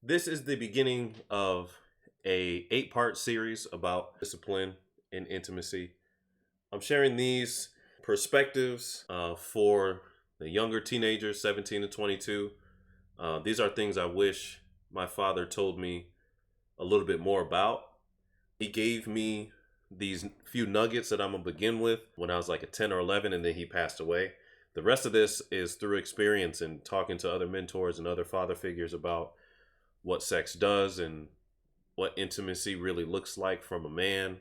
This is the beginning of a 8-part series about discipline and intimacy. I'm sharing these perspectives for the younger teenagers, 17 to 22. These are things I wish my father told me a little bit more about. He gave me these few nuggets that I'm gonna begin with when I was like a 10 or 11, and then he passed away. The rest of this is through experience and talking to other mentors and other father figures about what sex does and what intimacy really looks like from a man,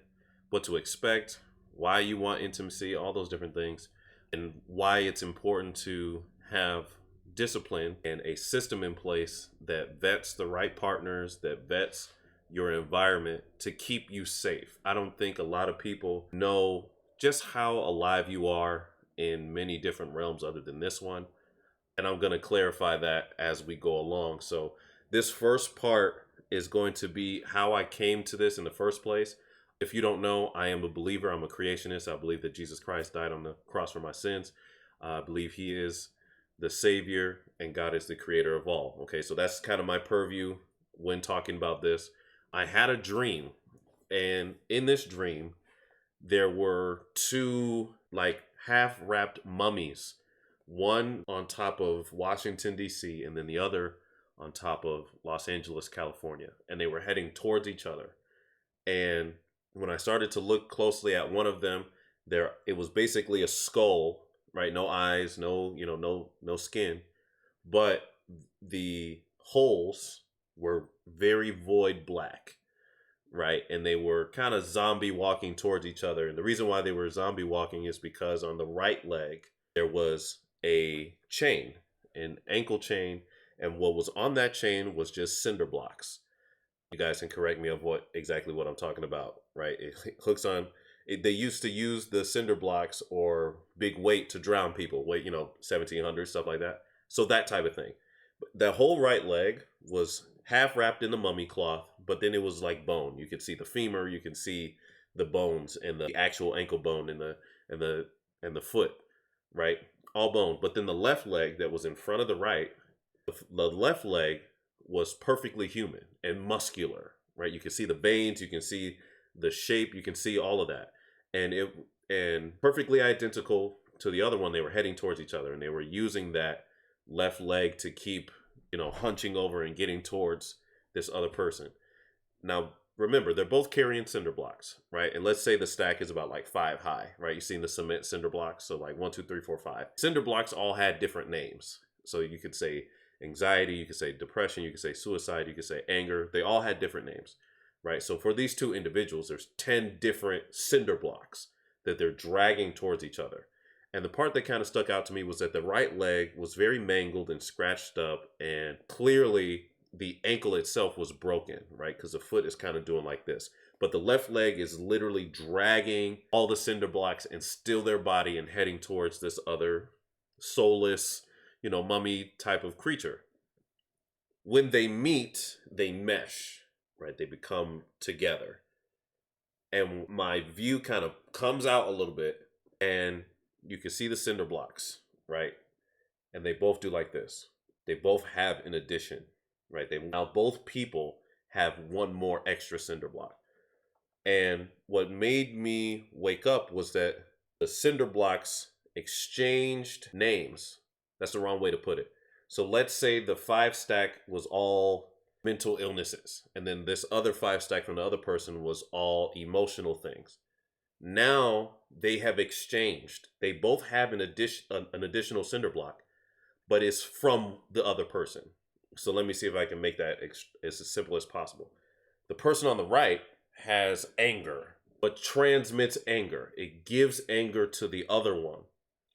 what to expect, why you want intimacy, all those different things, and why it's important to have discipline and a system in place that vets the right partners, that vets your environment to keep you safe. I don't think a lot of people know just how alive you are in many different realms other than this one. And I'm going to clarify that as we go along. So this first part is going to be how I came to this in the first place. If you don't know, I am a believer. I'm a creationist. I believe that Jesus Christ died on the cross for my sins. I believe he is the savior and God is the creator of all. Okay, so that's kind of my purview when talking about this. I had a dream, and in this dream, there were two like half wrapped mummies, one on top of Washington, D.C., and then the other on top of Los Angeles, California. And they were heading towards each other. And when I started to look closely at one of them, it was basically a skull, right? No eyes, no skin. But the holes were very void black, right? And they were kind of zombie walking towards each other. And the reason why they were zombie walking is because on the right leg, there was a chain, an ankle chain. And what was on that chain was just cinder blocks. You guys can correct me of exactly what I'm talking about, right? It hooks on. They used to use the cinder blocks or big weight to drown people, 1700, stuff like that. So that type of thing. The whole right leg was half wrapped in the mummy cloth, but then it was like bone. You could see the femur, you can see the bones and the actual ankle bone and the foot, right? All bone. But then the left leg that was in front of the right, the left leg was perfectly human and muscular, right? You can see the veins, you can see the shape, you can see all of that. And perfectly identical to the other one. They were heading towards each other, and they were using that left leg to keep, hunching over and getting towards this other person. Now, remember, they're both carrying cinder blocks, right? And let's say the stack is about like 5 high, right? You've seen the cement cinder blocks. So like 1, 2, 3, 4, 5. Cinder blocks all had different names. So you could say anxiety, you could say depression, you could say suicide, you could say anger. They all had different names, right? So for these two individuals, there's 10 different cinder blocks that they're dragging towards each other. And the part that kind of stuck out to me was that the right leg was very mangled and scratched up, and clearly the ankle itself was broken, right? Because the foot is kind of doing like this. But the left leg is literally dragging all the cinder blocks and still their body and heading towards this other soulless, mummy type of creature. When they meet, they mesh, right? They become together. And my view kind of comes out a little bit, and you can see the cinder blocks, right? And they both do like this. They both have an addition, right? Now both people have one more extra cinder block. And what made me wake up was that the cinder blocks exchanged names. That's the wrong way to put it. So let's say the 5 stack was all mental illnesses, and then this other 5 stack from the other person was all emotional things. Now they have exchanged. They both have an additional cinder block, but it's from the other person. So let me see if I can make that as simple as possible. The person on the right has anger, but transmits anger. It gives anger to the other one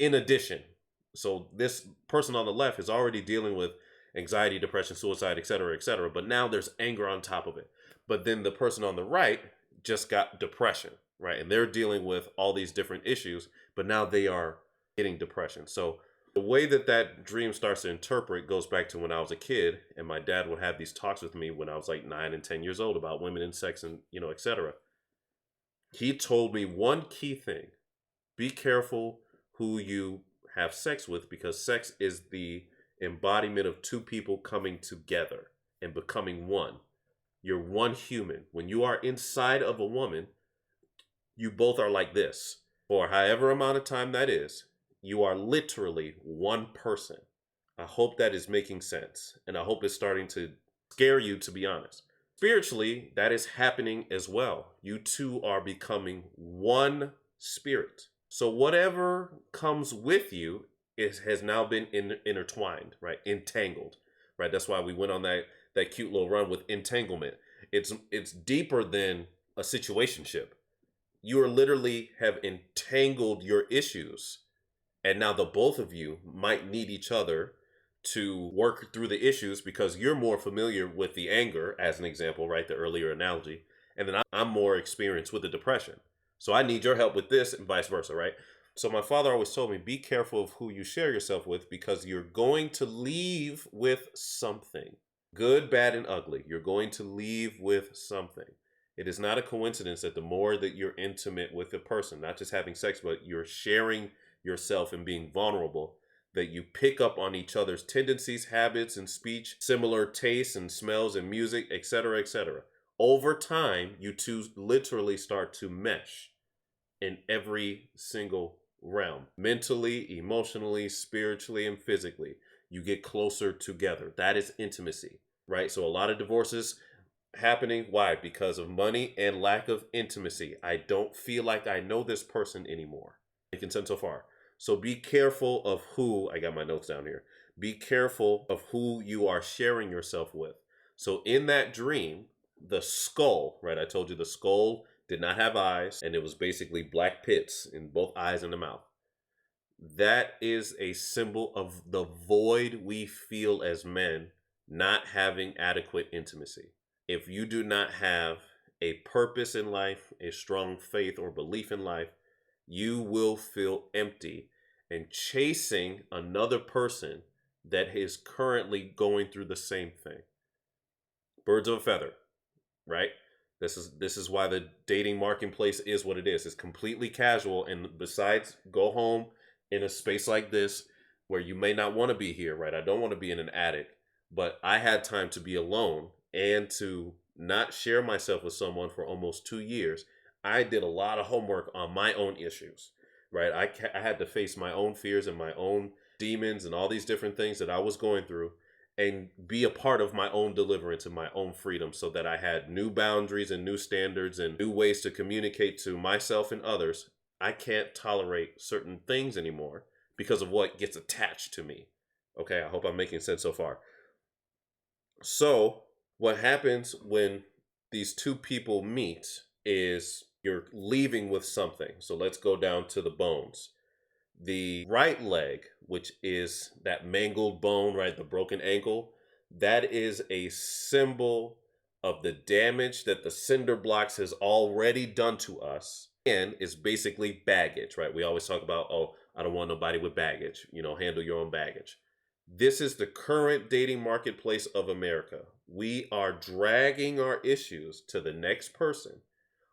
in addition. So this person on the left is already dealing with anxiety, depression, suicide, etc., etc. But now there's anger on top of it. But then the person on the right just got depression, right? And they're dealing with all these different issues, but now they are getting depression. So the way that dream starts to interpret goes back to when I was a kid, and my dad would have these talks with me when I was like 9 and 10 years old about women and sex and, etc. He told me one key thing: be careful who you have sex with, because sex is the embodiment of two people coming together. and becoming one. You're one human. When you are inside of a woman, you both are like this. For however amount of time that is, you are literally one person. I hope that is making sense. And I hope it's starting to scare you, to be honest. Spiritually, that is happening as well. You two are becoming one spirit. So whatever comes with you has now been intertwined, right? Entangled, right? That's why we went on that cute little run with entanglement. It's deeper than a situationship. You are literally have entangled your issues, and now the both of you might need each other to work through the issues because you're more familiar with the anger, as an example, right? The earlier analogy. And then I'm more experienced with the depression. So I need your help with this and vice versa, right? So my father always told me, be careful of who you share yourself with because you're going to leave with something. Good, bad, and ugly. You're going to leave with something. It is not a coincidence that the more that you're intimate with a person, not just having sex, but you're sharing yourself and being vulnerable, that you pick up on each other's tendencies, habits, and speech, similar tastes and smells and music, etc., etc. Over time, you two literally start to mesh in every single realm, mentally, emotionally, spiritually, and physically. You get closer together. That is intimacy, right? So a lot of divorces happening. Why? Because of money and lack of intimacy. I don't feel like I know this person anymore. Making sense so far. So be careful of who, I got my notes down here. Be careful of who you are sharing yourself with. So in that dream, the skull, right? I told you the skull did not have eyes and it was basically black pits in both eyes and the mouth. That is a symbol of the void we feel as men not having adequate intimacy. If you do not have a purpose in life, a strong faith or belief in life, you will feel empty and chasing another person that is currently going through the same thing. Birds of a feather, right? This is why the dating marketplace is what it is. It's completely casual, and besides, go home in a space like this where you may not want to be here, right? I don't want to be in an attic, but I had time to be alone and to not share myself with someone for almost 2 years. I did a lot of homework on my own issues, right? I had to face my own fears and my own demons and all these different things that I was going through and be a part of my own deliverance and my own freedom so that I had new boundaries and new standards and new ways to communicate to myself and others. I can't tolerate certain things anymore because of what gets attached to me. Okay, I hope I'm making sense so far. So what happens when these two people meet is you're leaving with something. So let's go down to the bones. The right leg, which is that mangled bone, right? The broken ankle, that is a symbol of the damage that the cinder blocks has already done to us and is basically baggage, right? We always talk about, oh, I don't want nobody with baggage, handle your own baggage. This is the current dating marketplace of America. We are dragging our issues to the next person,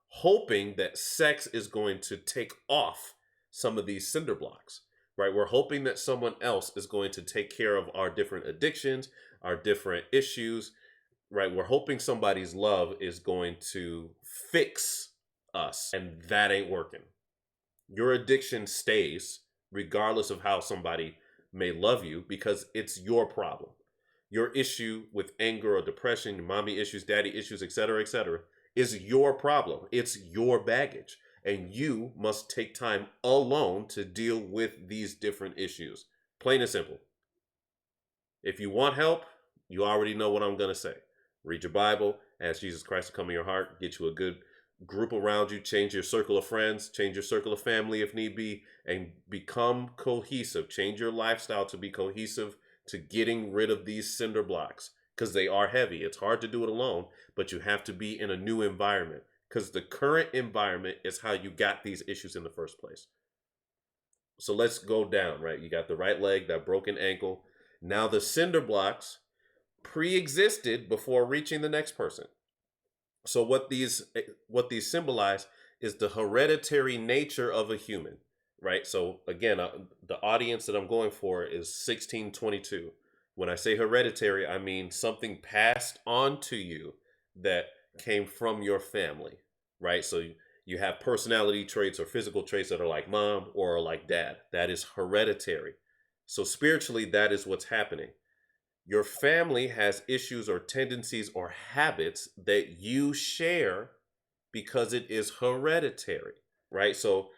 hoping that sex is going to take off some of these cinder blocks, right? We're hoping that someone else is going to take care of our different addictions, our different issues, right? We're hoping somebody's love is going to fix us, and that ain't working. Your addiction stays regardless of how somebody may love you because it's your problem. Your issue with anger or depression, mommy issues, daddy issues, etc., etc., is your problem. It's your baggage. And you must take time alone to deal with these different issues. Plain and simple. If you want help, you already know what I'm going to say. Read your Bible, ask Jesus Christ to come in your heart, get you a good group around you, change your circle of friends, change your circle of family if need be, and become cohesive. Change your lifestyle to be cohesive to getting rid of these cinder blocks because they are heavy. It's hard to do it alone, but you have to be in a new environment because the current environment is how you got these issues in the first place. So let's go down, right? You got the right leg, that broken ankle. Now the cinder blocks pre-existed before reaching the next person. So what these symbolize is the hereditary nature of a human, right? So again, the audience that I'm going for is 1622. When I say hereditary, I mean something passed on to you that came from your family, right? So you have personality traits or physical traits that are like mom or are like dad. That is hereditary. So spiritually, that is what's happening. Your family has issues or tendencies or habits that you share because it is hereditary, right? So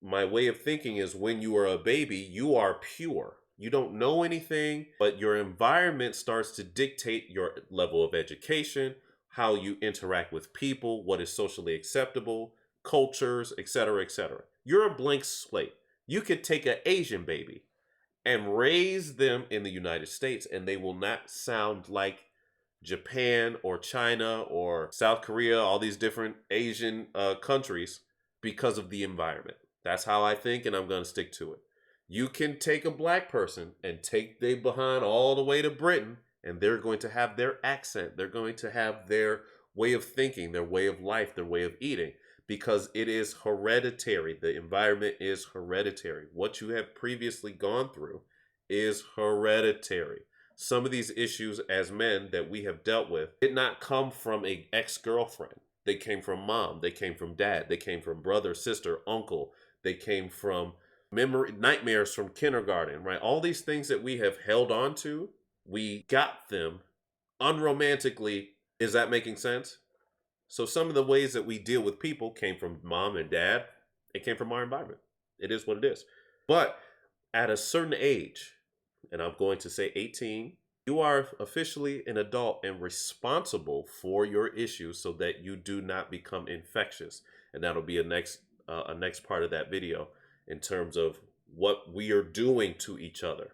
my way of thinking is when you are a baby, you are pure. You don't know anything, but your environment starts to dictate your level of education, how you interact with people, what is socially acceptable, cultures, etc., etc. You're a blank slate. You could take an Asian baby and raise them in the United States, and they will not sound like Japan or China or South Korea, all these different Asian countries because of the environment. That's how I think, and I'm going to stick to it. You can take a black person and take they behind all the way to Britain, and they're going to have their accent. They're going to have their way of thinking, their way of life, their way of eating, because it is hereditary. The environment is hereditary. What you have previously gone through is hereditary. Some of these issues as men that we have dealt with did not come from an ex-girlfriend. They came from mom. They came from dad. They came from brother, sister, uncle. They came from memory nightmares from kindergarten, right? All these things that we have held on to, we got them unromantically. Is that making sense? So some of the ways that we deal with people came from mom and dad. It came from our environment. It is what it is. But at a certain age, and I'm going to say 18, you are officially an adult and responsible for your issues so that you do not become infectious. And that'll be a next part of that video in terms of what we are doing to each other,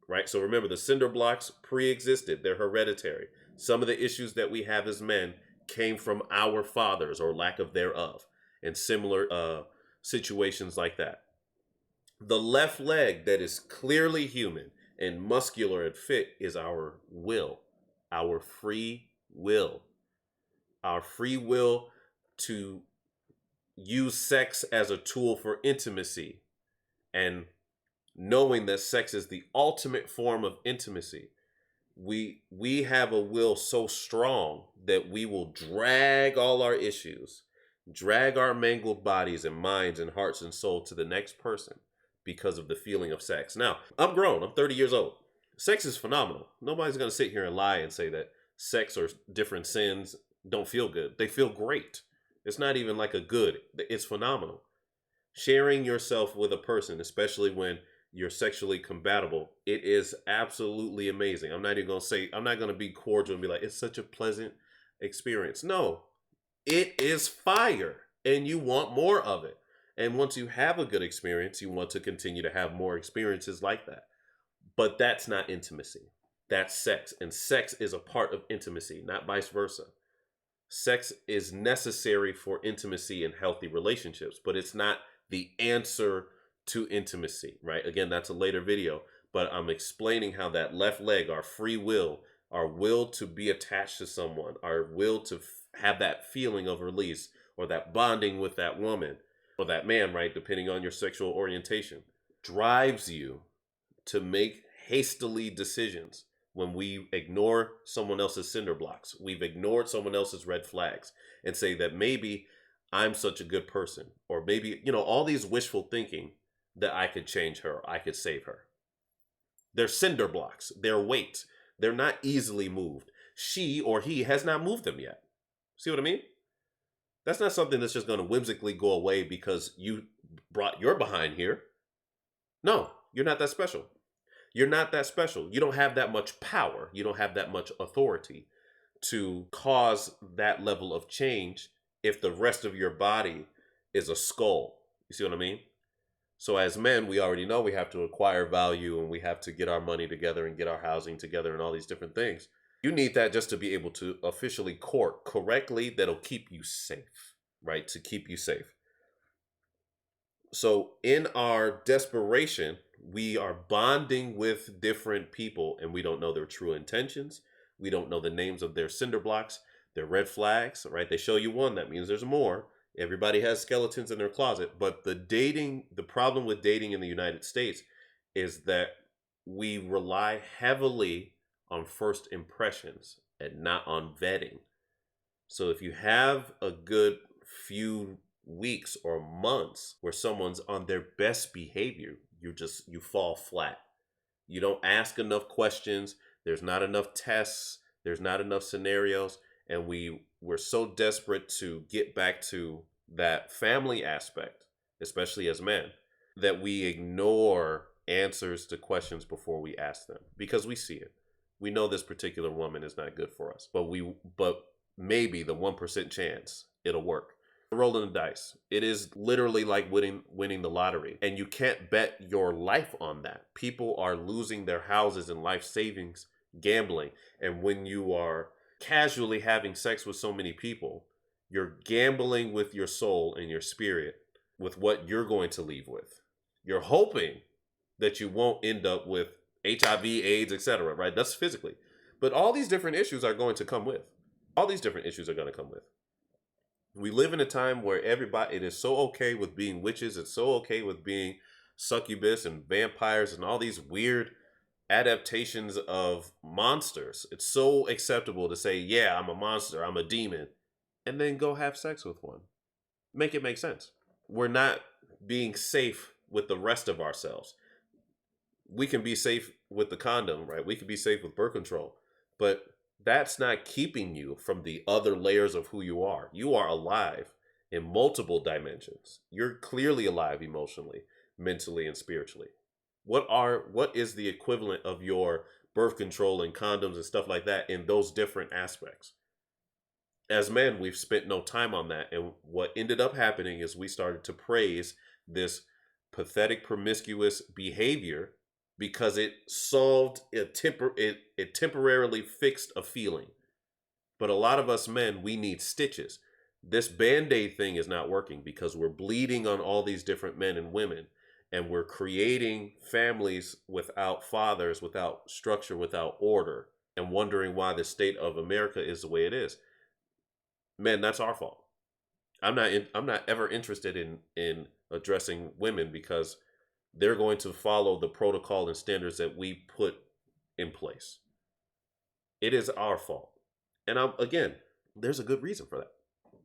right? So remember, the cinder blocks pre-existed. They're hereditary. Some of the issues that we have as men came from our fathers or lack of thereof, and similar situations like that. The left leg that is clearly human and muscular and fit is our will, our free will. Our free will to use sex as a tool for intimacy, and knowing that sex is the ultimate form of intimacy. We have a will so strong that we will drag all our issues, drag our mangled bodies and minds and hearts and soul to the next person because of the feeling of sex. Now, I'm grown. I'm 30 years old. Sex is phenomenal. Nobody's going to sit here and lie and say that sex or different sins don't feel good. They feel great. It's not even like a good. It's phenomenal. Sharing yourself with a person, especially when you're sexually compatible, it is absolutely amazing. I'm not going to be cordial and be like, it's such a pleasant experience. No, it is fire and you want more of it. And once you have a good experience, you want to continue to have more experiences like that. But that's not intimacy. That's sex. And sex is a part of intimacy, not vice versa. Sex is necessary for intimacy and healthy relationships, but it's not the answer to intimacy, right? Again, that's a later video, but I'm explaining how that left leg, our free will, our will to be attached to someone, our will to have that feeling of release or that bonding with that woman or that man, right, depending on your sexual orientation, drives you to make hastily decisions. When we ignore someone else's cinder blocks, we've ignored someone else's red flags and say that maybe I'm such a good person, or maybe, all these wishful thinking that I could change her, I could save her. They're cinder blocks, they're weights, they're not easily moved. She or he has not moved them yet. See what I mean? That's not something that's just going to whimsically go away because you brought your behind here. No, you're not that special. You're not that special. You don't have that much power. You don't have that much authority to cause that level of change if the rest of your body is a skull. You see what I mean? So as men, we already know we have to acquire value and we have to get our money together and get our housing together and all these different things. You need that just to be able to officially court correctly that'll keep you safe, right? To keep you safe. So in our desperation, we are bonding with different people and we don't know their true intentions. We don't know the names of their cinder blocks, their red flags, right? They show you one, that means there's more. Everybody has skeletons in their closet, but the problem with dating in the United States is that we rely heavily on first impressions and not on vetting. So if you have a good few weeks or months where someone's on their best behavior, you fall flat. You don't ask enough questions, there's not enough tests, there's not enough scenarios, and we're so desperate to get back to that family aspect, especially as men, that we ignore answers to questions before we ask them because we see it. We know this particular woman is not good for us, but maybe the 1% chance it'll work. Rolling the dice. It is literally like winning the lottery, and you can't bet your life on that. People are losing their houses and life savings gambling, and when you are casually having sex with so many people, you're gambling with your soul and your spirit with what you're going to leave with. You're hoping that you won't end up with HIV, AIDS, etc., right? That's physically. But all these different issues are going to come with. All these different issues are going to come with. We live in a time where it is so okay with being witches. It's so okay with being succubus and vampires and all these weird adaptations of monsters. It's so acceptable to say, yeah, I'm a monster, I'm a demon, and then go have sex with one. Make it make sense. We're not being safe with the rest of ourselves. We can be safe with the condom, right? We can be safe with birth control, but that's not keeping you from the other layers of who you are. You are alive in multiple dimensions. You're clearly alive emotionally, mentally, and spiritually. What is the equivalent of your birth control and condoms and stuff like that in those different aspects? As men, we've spent no time on that, and what ended up happening is we started to praise this pathetic promiscuous behavior because it solved it temporarily fixed a feeling. But a lot of us men, we need stitches. This band-aid thing is not working because we're bleeding on all these different men and women, and we're creating families without fathers, without structure, without order, and wondering why the state of America is the way it is. Men, that's our fault. I'm not ever interested in addressing women because they're going to follow the protocol and standards that we put in place. It is our fault. And again, there's a good reason for that.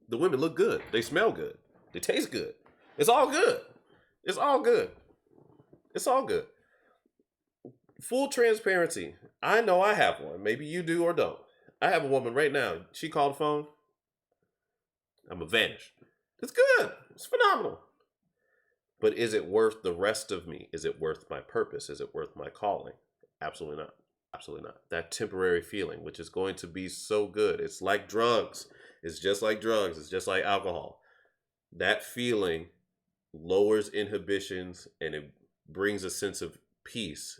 The women look good. They smell good. They taste good. It's all good. It's all good. It's all good. Full transparency. I know I have one. Maybe you do or don't. I have a woman right now. She called the phone. I'm going to vanish. It's good. It's phenomenal. But is it worth the rest of me? Is it worth my purpose? Is it worth my calling? Absolutely not. Absolutely not. That temporary feeling, which is going to be so good. It's like drugs. It's just like drugs. It's just like alcohol. That feeling lowers inhibitions and it brings a sense of peace.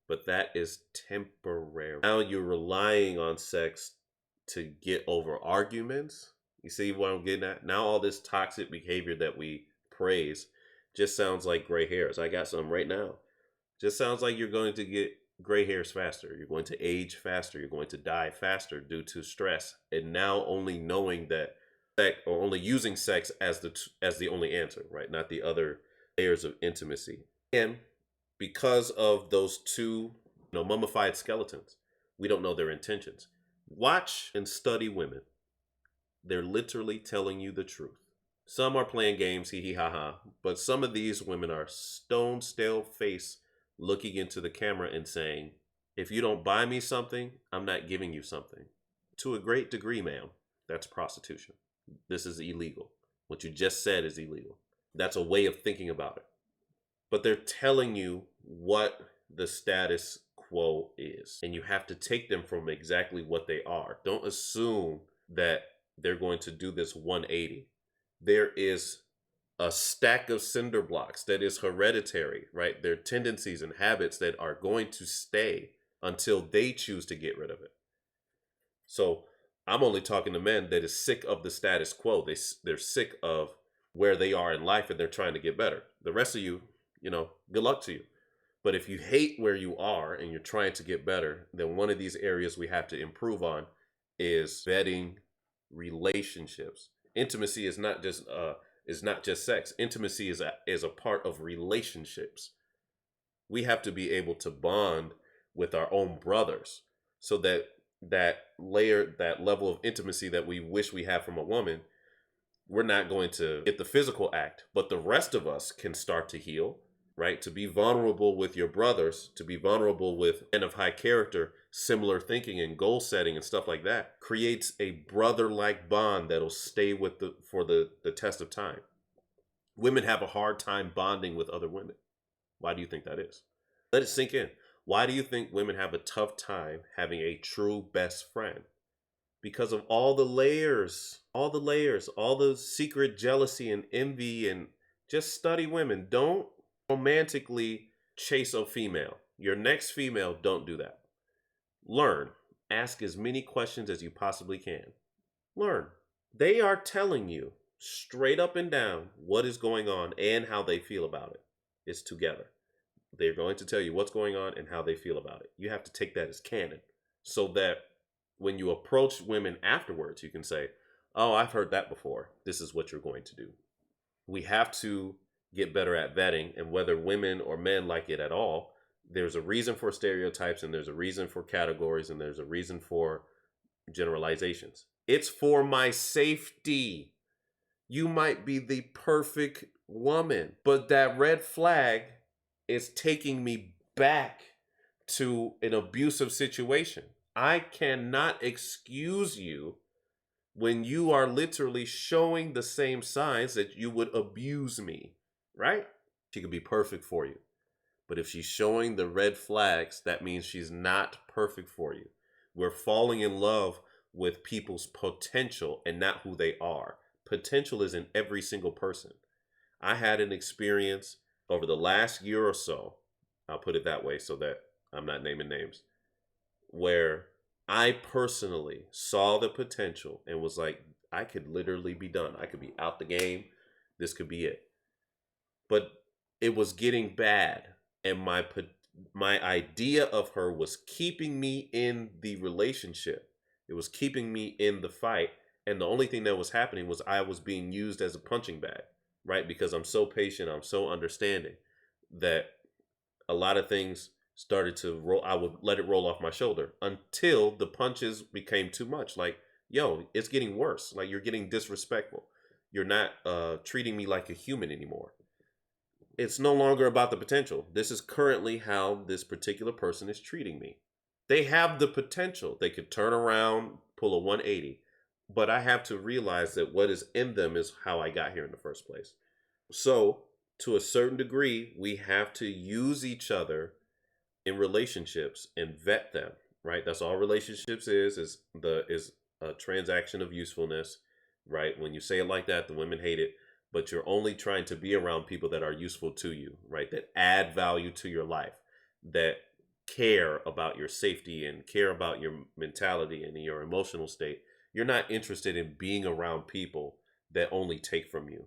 But that is temporary. Now you're relying on sex to get over arguments. You see what I'm getting at? Now all this toxic behavior that we praise just sounds like gray hairs. I got some right now. Just sounds like you're going to get gray hairs faster. You're going to age faster. You're going to die faster due to stress. And now only knowing that or only using sex as the only answer, right? Not the other layers of intimacy. And because of those two, mummified skeletons, we don't know their intentions. Watch and study women. They're literally telling you the truth. Some are playing games, hee hee ha ha, but some of these women are stone stale face looking into the camera and saying, if you don't buy me something, I'm not giving you something. To a great degree, ma'am, that's prostitution. This is illegal. What you just said is illegal. That's a way of thinking about it. But they're telling you what the status quo is. And you have to take them from exactly what they are. Don't assume that they're going to do this 180. There is a stack of cinder blocks that is hereditary, right? There are tendencies and habits that are going to stay until they choose to get rid of it. So I'm only talking to men that is sick of the status quo. They're sick of where they are in life and they're trying to get better. The rest of you, good luck to you. But if you hate where you are and you're trying to get better, then one of these areas we have to improve on is vetting relationships. Intimacy is not just sex. Intimacy is a part of relationships. We have to be able to bond with our own brothers so that that level of intimacy that we wish we have from a woman, we're not going to get the physical act, but the rest of us can start to heal, right? To be vulnerable with your brothers, to be vulnerable with men of high character, similar thinking and goal setting and stuff like that creates a brother-like bond that'll stay with the test of time. Women have a hard time bonding with other women. Why do you think that is? Let it sink in. Why do you think women have a tough time having a true best friend? Because of all the layers, all the secret jealousy and envy. And just study women. Don't romantically chase a female. Your next female, don't do that. Learn. Ask as many questions as you possibly can. Learn. They are telling you straight up and down what is going on and how they feel about it. It's together. They're going to tell you what's going on and how they feel about it. You have to take that as canon so that when you approach women afterwards, you can say, oh, I've heard that before. This is what you're going to do. We have to get better at vetting, and whether women or men like it at all, there's a reason for stereotypes, and there's a reason for categories, and there's a reason for generalizations. It's for my safety. You might be the perfect woman, but that red flag is taking me back to an abusive situation. I cannot excuse you when you are literally showing the same signs that you would abuse me, right? She could be perfect for you. But if she's showing the red flags, that means she's not perfect for you. We're falling in love with people's potential and not who they are. Potential is in every single person. I had an experience over the last year or so, I'll put it that way so that I'm not naming names, where I personally saw the potential and was like, I could literally be done. I could be out the game. This could be it. But it was getting bad. And my idea of her was keeping me in the relationship. It was keeping me in the fight. And the only thing that was happening was I was being used as a punching bag, right? Because I'm so patient, I'm so understanding that a lot of things started to roll. I would let it roll off my shoulder until the punches became too much. Like, yo, it's getting worse. Like, you're getting disrespectful. You're not treating me like a human anymore. It's no longer about the potential. This is currently how this particular person is treating me. They have the potential. They could turn around, pull a 180. But I have to realize that what is in them is how I got here in the first place. So, to a certain degree, we have to use each other in relationships and vet them, right? That's all relationships is a transaction of usefulness, right? When you say it like that, the women hate it, but you're only trying to be around people that are useful to you, right? That add value to your life, that care about your safety and care about your mentality and your emotional state. You're not interested in being around people that only take from you,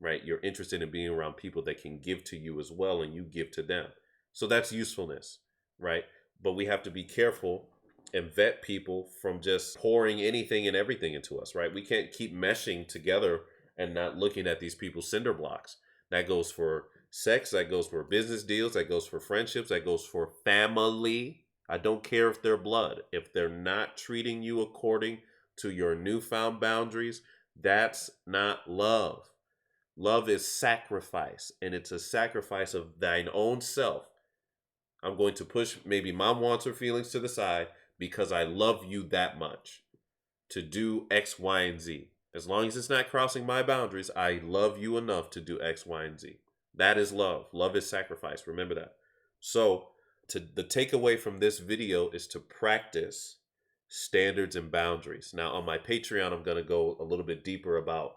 right? You're interested in being around people that can give to you as well and you give to them. So that's usefulness, right? But we have to be careful and vet people from just pouring anything and everything into us, right? We can't keep meshing together and not looking at these people's cinder blocks. That goes for sex, that goes for business deals, that goes for friendships, that goes for family. I don't care if they're blood. If they're not treating you according to your newfound boundaries, that's not love. Love is sacrifice, and it's a sacrifice of thine own self. I'm going to push maybe my wants or feelings to the side because I love you that much to do X, Y, and Z. As long as it's not crossing my boundaries, I love you enough to do X, Y, and Z. That is love. Love is sacrifice. Remember that. So the takeaway from this video is to practice standards and boundaries. Now on my Patreon, I'm going to go a little bit deeper about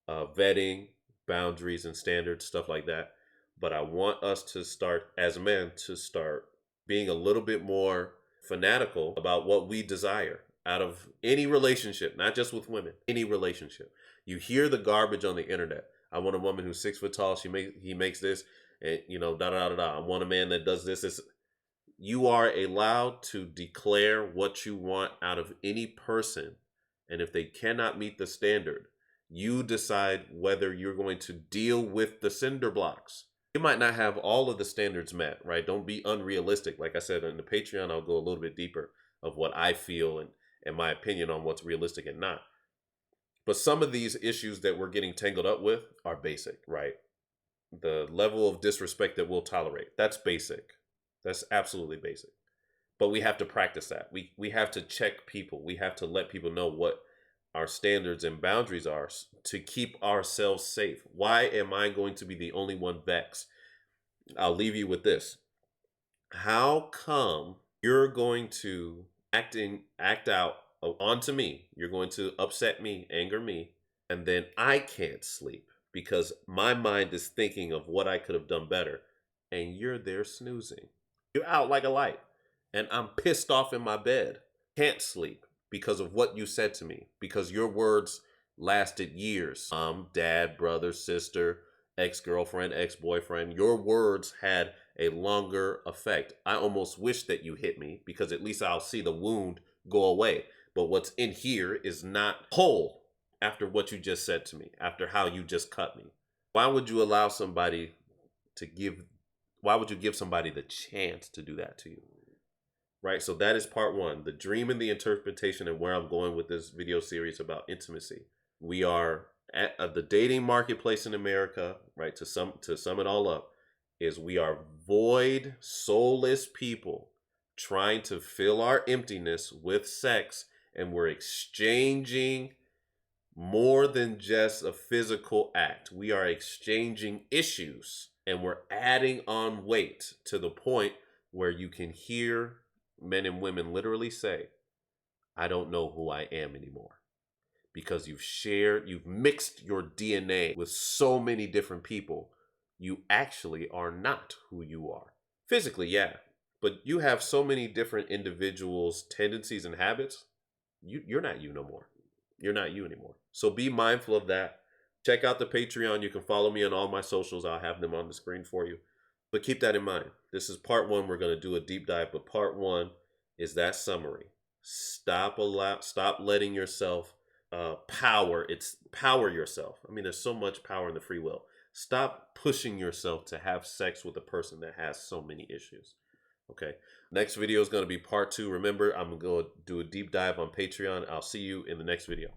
vetting, boundaries, and standards, stuff like that. But I want us to start, as men, to start being a little bit more fanatical about what we desire out of any relationship, not just with women, any relationship. You hear the garbage on the internet. I want a woman who's 6 foot tall. He makes this, and da da da da. I want a man that does this. You are allowed to declare what you want out of any person, and if they cannot meet the standard, you decide whether you're going to deal with the cinder blocks. You might not have all of the standards met, right? Don't be unrealistic. Like I said, in the Patreon, I'll go a little bit deeper of what I feel and my opinion on what's realistic and not. But some of these issues that we're getting tangled up with are basic, right? The level of disrespect that we'll tolerate, that's basic. That's absolutely basic. But we have to practice that. We have to check people. We have to let people know what our standards and boundaries are to keep ourselves safe. Why am I going to be the only one vexed? I'll leave you with this. How come you're going to act out onto me? You're going to upset me, anger me, and then I can't sleep because my mind is thinking of what I could have done better, and you're there snoozing. You're out like a light, and I'm pissed off in my bed. Can't sleep because of what you said to me, because your words lasted years. Dad, brother, sister, ex-girlfriend, ex-boyfriend. Your words had a longer effect. I almost wish that you hit me because at least I'll see the wound go away. But what's in here is not whole after what you just said to me, after how you just cut me. Why would you allow somebody to give, why would you give somebody the chance to do that to you? Right? So that is part one, the dream and the interpretation, and where I'm going with this video series about intimacy. We are at the dating marketplace in America, right? To sum it all up, is we are void, soulless people trying to fill our emptiness with sex, and we're exchanging more than just a physical act. We are exchanging issues, and we're adding on weight to the point where you can hear men and women literally say, I don't know who I am anymore. Because you've mixed your DNA with so many different people, you actually are not who you are. Physically, yeah, but you have so many different individuals' tendencies and habits, you're not you no more. You're not you anymore. So be mindful of that. Check out the Patreon. You can follow me on all my socials. I'll have them on the screen for you. But keep that in mind. This is part one. We're going to do a deep dive, but part one is that summary. Stop letting yourself power yourself. I mean, there's so much power in the free will. Stop pushing yourself to have sex with a person that has so many issues. Okay. Next video is going to be part two. Remember, I'm going to do a deep dive on Patreon. I'll see you in the next video.